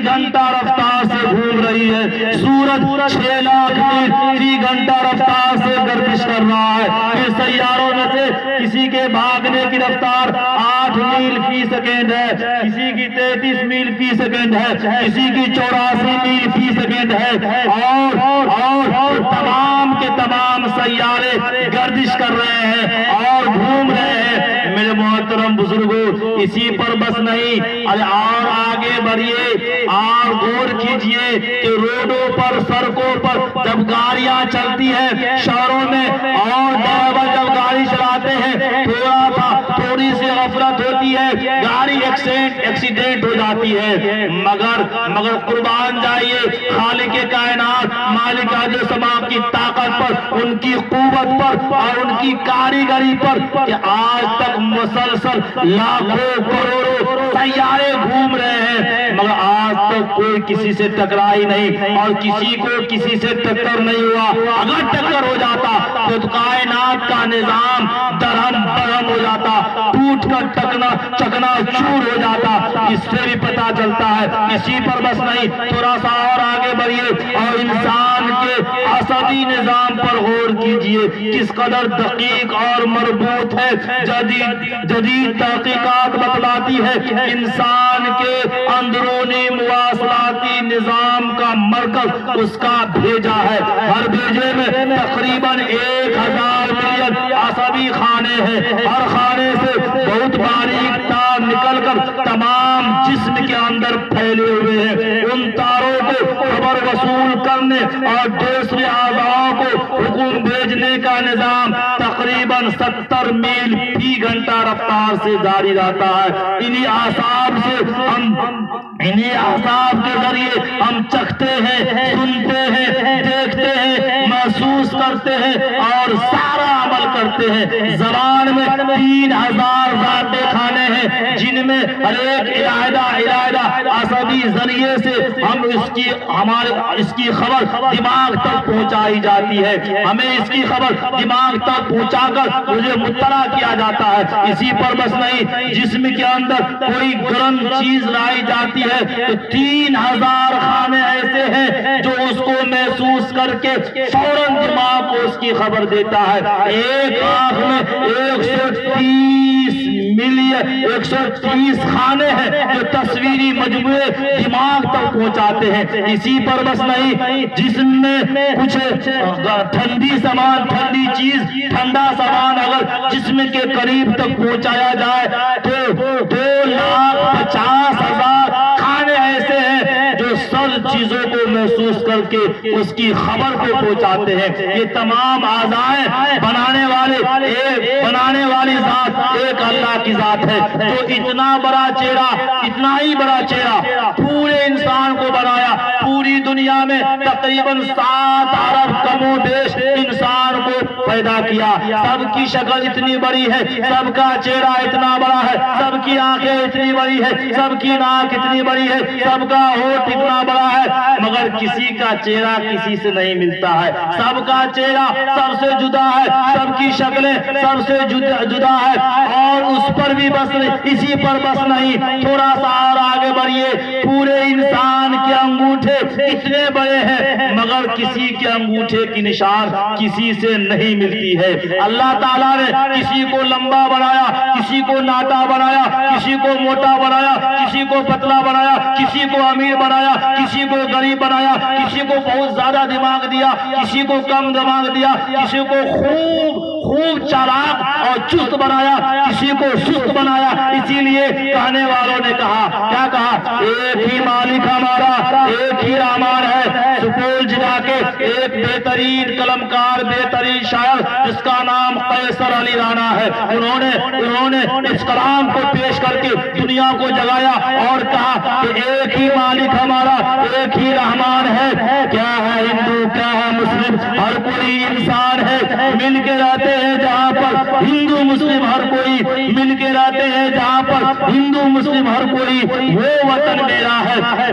گھنٹہ رفتار سے گھوم رہی ہے، سورج 6 لاکھ میل فی گھنٹہ رفتار سے گردش کر رہا ہے۔ پھر سیاروں میں سے کسی کے بھاگنے کی رفتار 8 میل فی سیکنڈ ہے، کسی کی 33 میل فی سیکنڈ ہے، کسی کی 84 میل فی سیکنڈ ہے، اور تمام کے تمام سیارے گردش کر رہے ہیں اور گھوم رہے ہیں۔ میرے محترم بزرگوں، اسی پر بس نہیں، اور آگے بڑھیے اور غور کیجئے کہ روڈوں پر، سڑکوں پر جب گاڑیاں چلتی ہیں شہروں میں، اور ڈرائیور جب گاڑی چلاتے ہیں تھوڑی سی غفلت ہوتی ہے، گاڑی ایکسیڈنٹ ہو جاتی ہے، مگر قربان جائیے خالق کائنات، مالک ارض و سما کی طاقت پر، ان کی قوت پر اور ان کی کاریگری پر کہ آج تک مسلسل لاکھوں کروڑوں سیارے گھوم رہے ہیں، مگر آج تک کوئی کسی سے ٹکرا ہی نہیں، اور کسی کو کسی سے ٹکر نہیں ہوا۔ اگر ٹکر ہو جاتا تو کائنات کا نظام درہم برہم ہو جاتا، ٹوٹ کر چکنا چور ہو جاتا۔ اس سے بھی پتا چلتا ہے۔ اسی پر بس نہیں، تھوڑا سا اور آگے بڑھیے اور انسان کے عصبی نظام پر غور کیجئے، کس قدر دقیق اور مربوط ہے۔ جدید تحقیقات بتلاتی ہے انسان کے اندرونی مواصلاتی نظام کا مرکز اس کا بھیجا ہے، ہر بھیجے میں تقریباً 1000 ملین عصبی خانے ہیں، ہر خانے سے بہت باریک تار نکل کر تمام جسم کے اندر پھیلے ہوئے ہیں۔ ان تاروں کو خبر وصول کرنے اور دوسرے اعضاء کو حکم بھیجنے کا نظام تقریباً 70 میل فی گھنٹہ رفتار سے جاری رہتا ہے۔ انہی اعصاب کے ذریعے ہم چکھتے ہیں، سنتے ہیں، دیکھتے ہیں، محسوس کرتے ہیں اور سارا عمل کرتے ہیں۔ زبان میں 3000 ذاتے کھانے ہیں، جن میں ہر ایک علیحدہ عصبی ذریعے سے ہم اس کی خبر دماغ تک پہنچائی جاتی ہے، ہمیں اس کی خبر دماغ تک پہنچا کر مجھے مطلع کیا جاتا ہے۔ اسی پر بس نہیں، جسم کے اندر کوئی گرم چیز لائی جاتی ہے تو 3000 خانے ایسے ہیں جو اس کو محسوس کر کے فوراً دماغ کو اس کی خبر دیتا ہے۔ ایک آنکھ میں 130 خانے ہیں جو تصویری مجموعے دماغ تک پہنچاتے ہیں۔ اسی پر بس نہیں، جسم میں کچھ ٹھنڈی چیز، ٹھنڈا سامان اگر جسم کے قریب تک پہنچایا جائے تو 2,50,000 خانے ایسے ہیں جو سر چیزوں کو محسوس کر کے اس کی خبر کو پہنچاتے ہیں۔ یہ تمام اعضاء بنانے والی ذات ایک اللہ کی ذات ہے جو اتنا بڑا چہرہ، اتنا ہی بڑا چہرہ پورے انسان کو بنایا۔ پوری دنیا میں تقریباً 7 ارب کم و بیش انسان کو پیدا کیا۔ سب کی شکل اتنی بڑی ہے، سب کا چہرہ اتنا بڑا ہے، سب کی آنکھیں اتنی بڑی ہے، سب کی ناک اتنی بڑی ہے، سب کا ہونٹ اتنا بڑا ہے، مگر کسی کا چہرہ کسی سے نہیں ملتا ہے۔ سب کا چہرہ سب سے جدا ہے، سب کی شکلیں سب سے جدا ہے، اور اس پر بھی بس نہیں، اسی پر بس نہیں، تھوڑا سا اور آگے بڑھیے۔ پورے انسان کے انگوٹھے اتنے بڑے ہیں مگر کسی کے انگوٹھے کی نشان کسی سے نہیں ملتی ہے۔ اللہ تعالیٰ نے کسی کو لمبا بنایا، کسی کو ناٹا بنایا، کسی کو موٹا بنایا، کسی کو پتلا بنایا، کسی کو امیر بنایا، کسی کو غریب بنایا، کسی کو بہت زیادہ دماغ دیا، کسی کو کم دماغ دیا، کسی کو خوب چالاک اور چست بنایا، کسی کو سست بنایا۔ اسی لیے کہنے والوں نے کہا، کیا کہا؟ ایک ہی مالک ہمارا، ایک ہی رحمان ہے۔ سپول ضلع کے ایک بہترین قلمکار، بہترین شاعر جس کا نام قیصر علی رانا ہے، انہوں نے اس کلام کو پیش کر کے دنیا کو جگایا اور کہا کہ ایک ہی مالک ہمارا، ایک ہی رحمان ہے۔ کیا ہے ہندو، کیا ہے مسلم، ہر کوئی انسان ہے، مل کے رہتے ہیں جہاں پر ہندو مسلم ہر کوئی مل کے رہتے ہیں، جہاں پر ہندو مسلم ہر کوئی، وہ وطن میرا ہے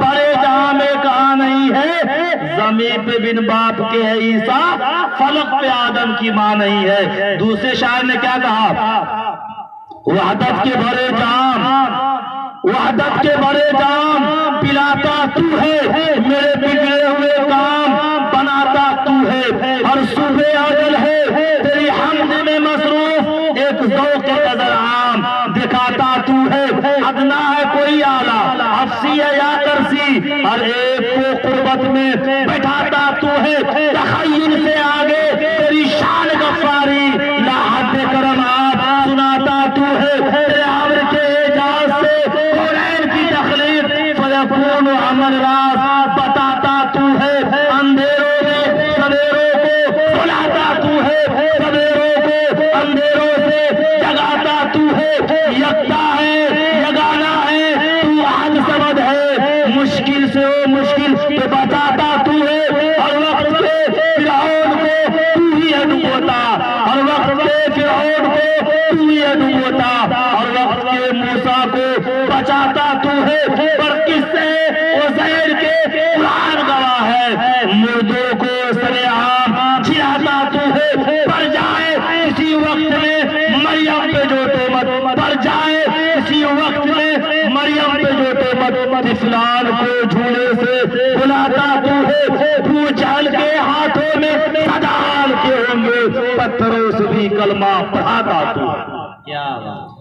بڑے جہاں میں کہاں نہیں ہے، زمین پہ بن باپ کے ہے عیسیٰ، فلک پہ آدم کی ماں نہیں ہے۔ دوسرے شاعر نے کیا کہا، وحدت کے بڑے جام، وحدت کے بڑے جام پلاتا تو ہے، میرے بگڑے ہوئے کام بناتا تو ہے، ہر صبح عدل ہے تیری حمد میں مصروف، ایک ذوق نظر عام دکھاتا تو ہے، ادنا ہے کوئی اعلیٰ، حفصی ہے یا کرسی، ہر ایک کو قربت میں بٹھاتا تو ہے، تخیل سے آگے تیری شان غفاری، لا حد کرم آپ سناتا تو ہے، تیرے عمر کے اعجاز سے قرآن کی تخلیق فیکون عمل راز بتاتا تو ہے، اندھیروں میں سویروں کو بلاتا تو ہے، سویروں کو اندھیروں سے جگاتا تو ہے، یکتا ہے یگانا ہے تو احد صمد ہے، مشکل سے وہ مشکل پہ بتاتا تو ہے، ہر وقت پہ فرعون کو تو ہی ہے ڈبوتا، ہر وقت پہ فرعون کو تو ہی ہے ڈبوتا، ہر وقت کے موسیٰ کو بچاتا تو ہے، پر کس سے عزیر کے قرآن گواہ ہے، مردوں کو سرعام جلاتا تو ہے، پر جائے اسی وقت میں مریم پہ جو تہمت، پر جائے اسی وقت میں مریم پہ جو تہمت، طفلان کو جھولے سے بلاتا تو ہے، تو جہل کے ہاتھوں میں صدال کے ہوں گے، پتھروں سے بھی کلمہ پڑھاتا تو ہے۔ کیا بات